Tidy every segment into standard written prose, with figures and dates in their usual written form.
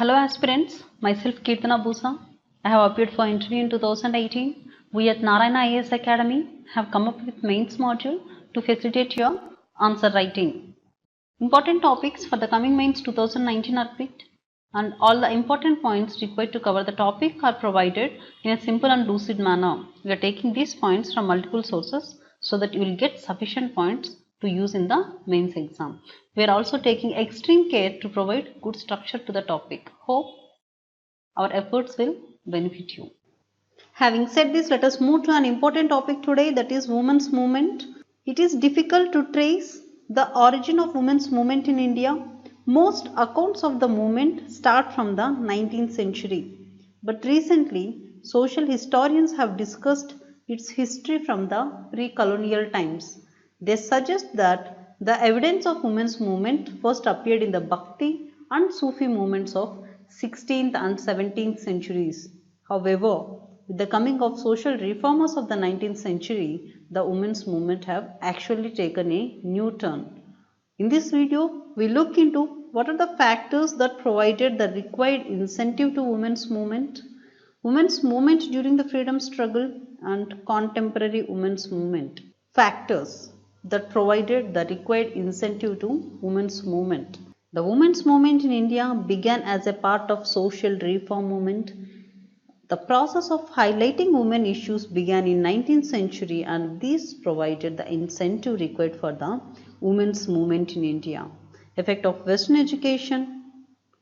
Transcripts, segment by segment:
Hello aspirants, myself Kirtana Busa. I have appeared for interview in 2018. We at Narayana IAS Academy have come up with mains module to facilitate your answer writing. Important topics for the coming mains 2019 are picked, and all the important points required to cover the topic are provided in a simple and lucid manner. We are taking these points from multiple sources so that you will get sufficient points to use in the mains exam. We are also taking extreme care to provide good structure to the topic. Hope our efforts will benefit you. Having said this, let us move to an important topic today, that is women's movement. It is difficult to trace the origin of women's movement in India. Most accounts of the movement start from the 19th century, but recently social historians have discussed its history from the pre-colonial times. They suggest that the evidence of women's movement first appeared in the Bhakti and Sufi movements of 16th and 17th centuries. However, with the coming of social reformers of the 19th century, the women's movement have actually taken a new turn. In this video, we look into what are the factors that provided the required incentive to women's movement during the freedom struggle, and contemporary women's movement. Factors that provided the required incentive to women's movement. The women's movement in India began as a part of social reform movement. The process of highlighting women issues began in 19th century, and this provided the incentive required for the women's movement in India. Effect of Western education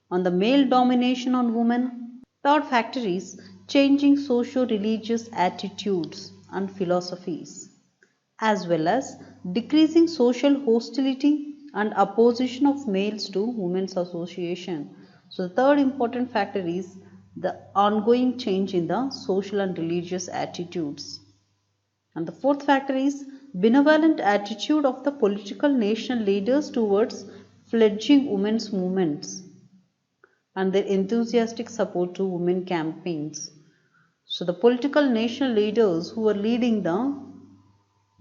on the male domination on women. Third factor is changing socio-religious attitudes and philosophies, as well as decreasing social hostility and opposition of males to women's association. So the third important factor is the ongoing change in the social and religious attitudes. And the fourth factor is benevolent attitude of the political national leaders towards fledgling women's movements and their enthusiastic support to women campaigns. So the political national leaders who are leading the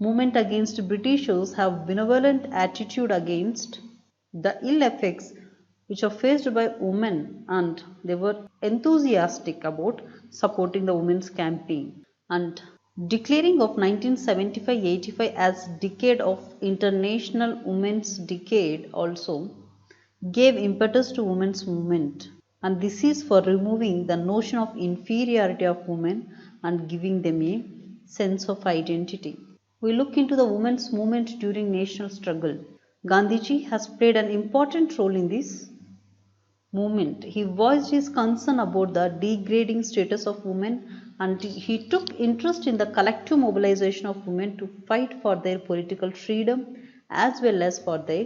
movement against Britishers have benevolent attitude against the ill effects which are faced by women, and they were enthusiastic about supporting the women's campaign. And declaring of 1975-85 as decade of International Women's Decade also gave impetus to women's movement, and this is for removing the notion of inferiority of women and giving them a sense of identity. We look into the women's movement during national struggle. Gandhiji has played an important role in this movement. He voiced his concern about the degrading status of women, and he took interest in the collective mobilization of women to fight for their political freedom as well as for their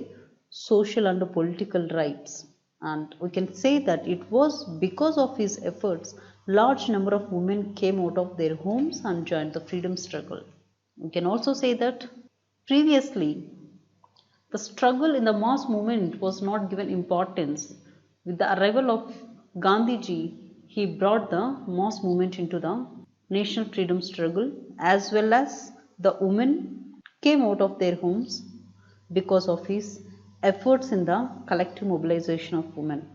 social and political rights. And we can say that it was because of his efforts large number of women came out of their homes and joined the freedom struggle. We can also say that previously the struggle in the mass movement was not given importance. With the arrival of Gandhiji, he brought the mass movement into the national freedom struggle, as well as the women came out of their homes because of his efforts in the collective mobilization of women.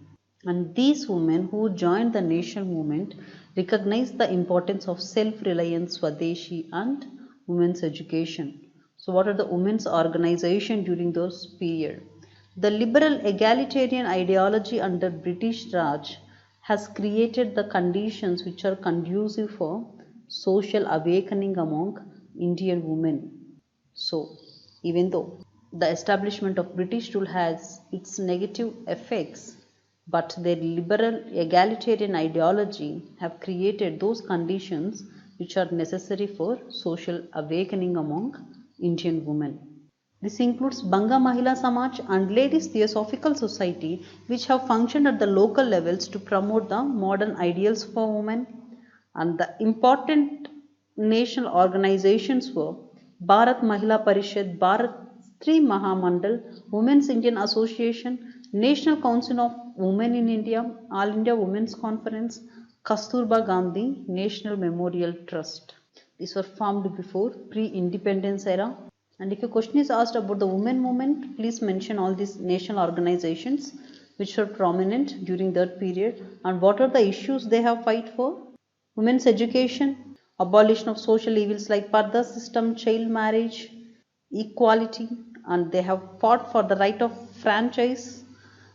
And these women who joined the national movement recognized the importance of self-reliance, Swadeshi, and women's education. So what are the women's organization during those period? The liberal egalitarian ideology under British Raj has created the conditions which are conducive for social awakening among Indian women. So even though the establishment of British rule has its negative effects, but their liberal egalitarian ideology have created those conditions which are necessary for social awakening among Indian women. This includes Banga Mahila Samaj and Ladies Theosophical Society, which have functioned at the local levels to promote the modern ideals for women. And the important national organizations were Bharat Mahila Parishad, Bharat Stri Mahamandal, Women's Indian Association, National Council of Women in India, All India Women's Conference, Kasturba Gandhi National Memorial Trust. These were formed before pre-independence era. And if a question is asked about the women movement, please mention all these national organizations which were prominent during that period and what are the issues they have fight for. Women's education, abolition of social evils like Parda system, child marriage, equality, and they have fought for the right of franchise,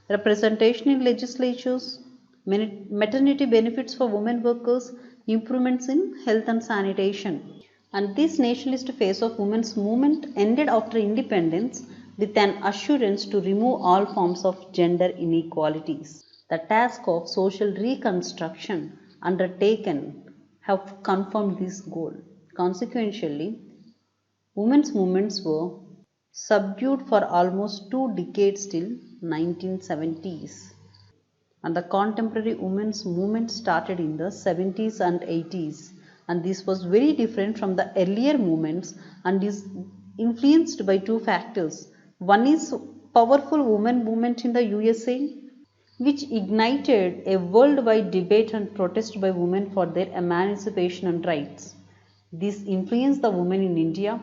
representation in legislatures, maternity benefits for women workers, improvements in health and sanitation. And this nationalist phase of women's movement ended after independence with an assurance to remove all forms of gender inequalities. The task of social reconstruction undertaken have confirmed this goal. Consequently, women's movements were subdued for almost 2 decades till 1970s. And the contemporary women's movement started in the 70s and 80s, and this was very different from the earlier movements and is influenced by two factors. One is powerful women movement in the USA, which ignited a worldwide debate and protest by women for their emancipation and rights. This influenced the women in India,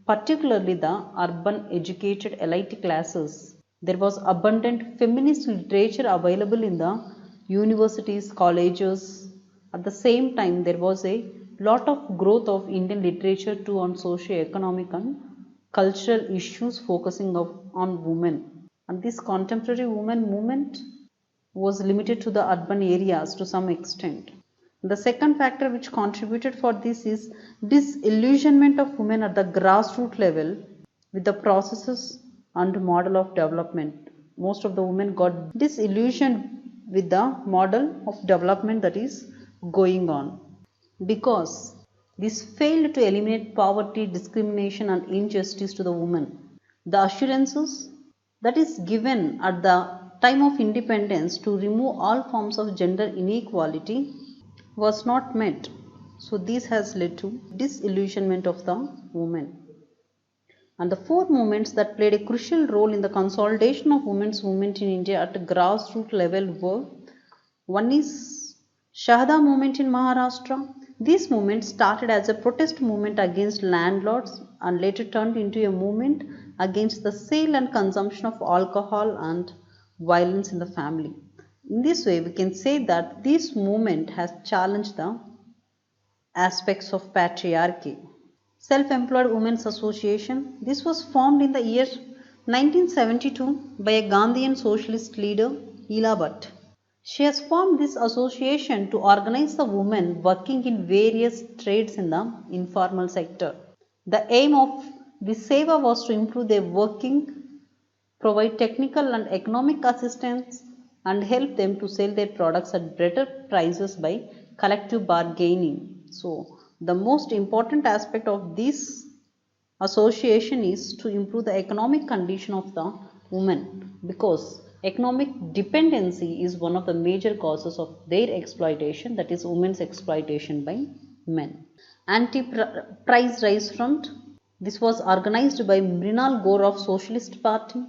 particularly the urban educated elite classes. There was abundant feminist literature available in the universities, colleges. At the same time, there was a lot of growth of Indian literature too on socio-economic and cultural issues focusing on women. And this contemporary women movement was limited to the urban areas to some extent. The second factor which contributed for this is disillusionment of women at the grassroots level with the processes and model of development. Most of the women got disillusioned with the model of development that is going on because this failed to eliminate poverty, discrimination and injustice to the woman. The assurances that is given at the time of independence to remove all forms of gender inequality was not met. So this has led to disillusionment of the women. And the four movements that played a crucial role in the consolidation of women's movement in India at a grassroots level were: one is Shahada movement in Maharashtra. This movement started as a protest movement against landlords and later turned into a movement against the sale and consumption of alcohol and violence in the family. In this way, we can say that this movement has challenged the aspects of patriarchy. Self-Employed Women's Association. This was formed in the year 1972 by a Gandhian socialist leader, Ela Bhatt. She has formed this association to organize the women working in various trades in the informal sector. The aim of this seva was to improve their working, provide technical and economic assistance, and help them to sell their products at better prices by collective bargaining. So, the most important aspect of this association is to improve the economic condition of the women, because economic dependency is one of the major causes of their exploitation, that is women's exploitation by men. Anti-price rise front. This was organized by Mrinal Gaur of Socialist Party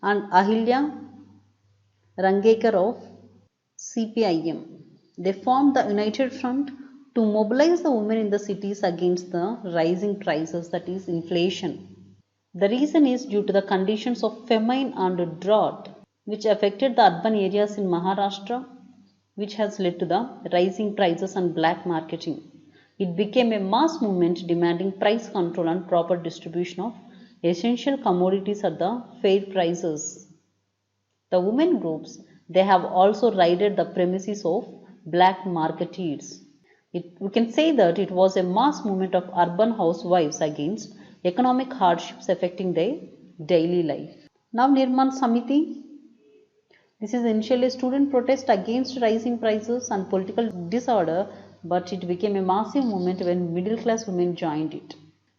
and Ahilya Rangekar of CPIM. They formed the United Front to mobilize the women in the cities against the rising prices, that is inflation. The reason is due to the conditions of famine and drought which affected the urban areas in Maharashtra, which has led to the rising prices and black marketing. It became a mass movement demanding price control and proper distribution of essential commodities at the fair prices. The women groups, they have also raided the premises of black marketeers. We can say that it was a mass movement of urban housewives against economic hardships affecting their daily life. Now Nirman Samiti. This is initially a student protest against rising prices and political disorder, but it became a massive movement when middle class women joined it.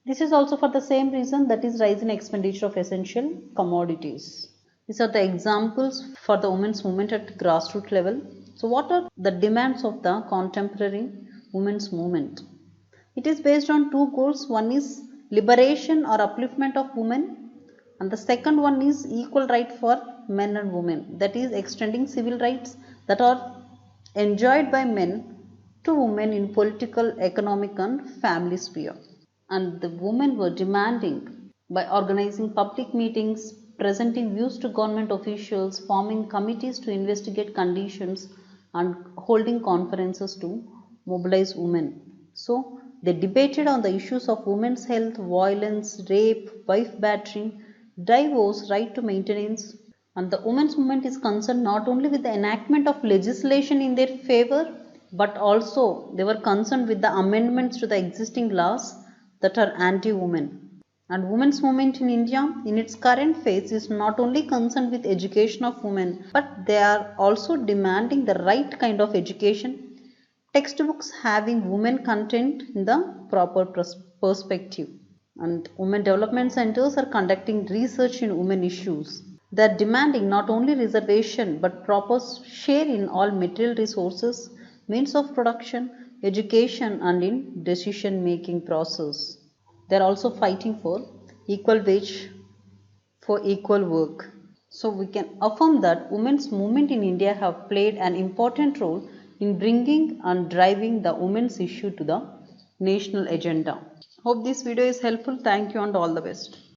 This is also for the same reason, that is rise in expenditure of essential commodities. These are the examples for the women's movement at grassroots level. So what are the demands of the contemporary women's movement? It is based on two goals. One is liberation or upliftment of women, and the second one is equal right for men and women, that is extending civil rights that are enjoyed by men to women in political, economic and family sphere. And the women were demanding by organizing public meetings, presenting views to government officials, forming committees to investigate conditions, and holding conferences to mobilize women. So they debated on the issues of women's health, violence, rape, wife battery, divorce, right to maintenance. And the women's movement is concerned not only with the enactment of legislation in their favor, but also they were concerned with the amendments to the existing laws that are anti-women. And women's movement in India in its current phase is not only concerned with education of women, but they are also demanding the right kind of education, textbooks having women content in the proper perspective. And women development centers are conducting research in women issues. They are demanding not only reservation but proper share in all material resources, means of production, education and in decision making process. They are also fighting for equal wage for equal work. So we can affirm that women's movement in India have played an important role in bringing and driving the women's issue to the national agenda. Hope this video is helpful. Thank you and all the best.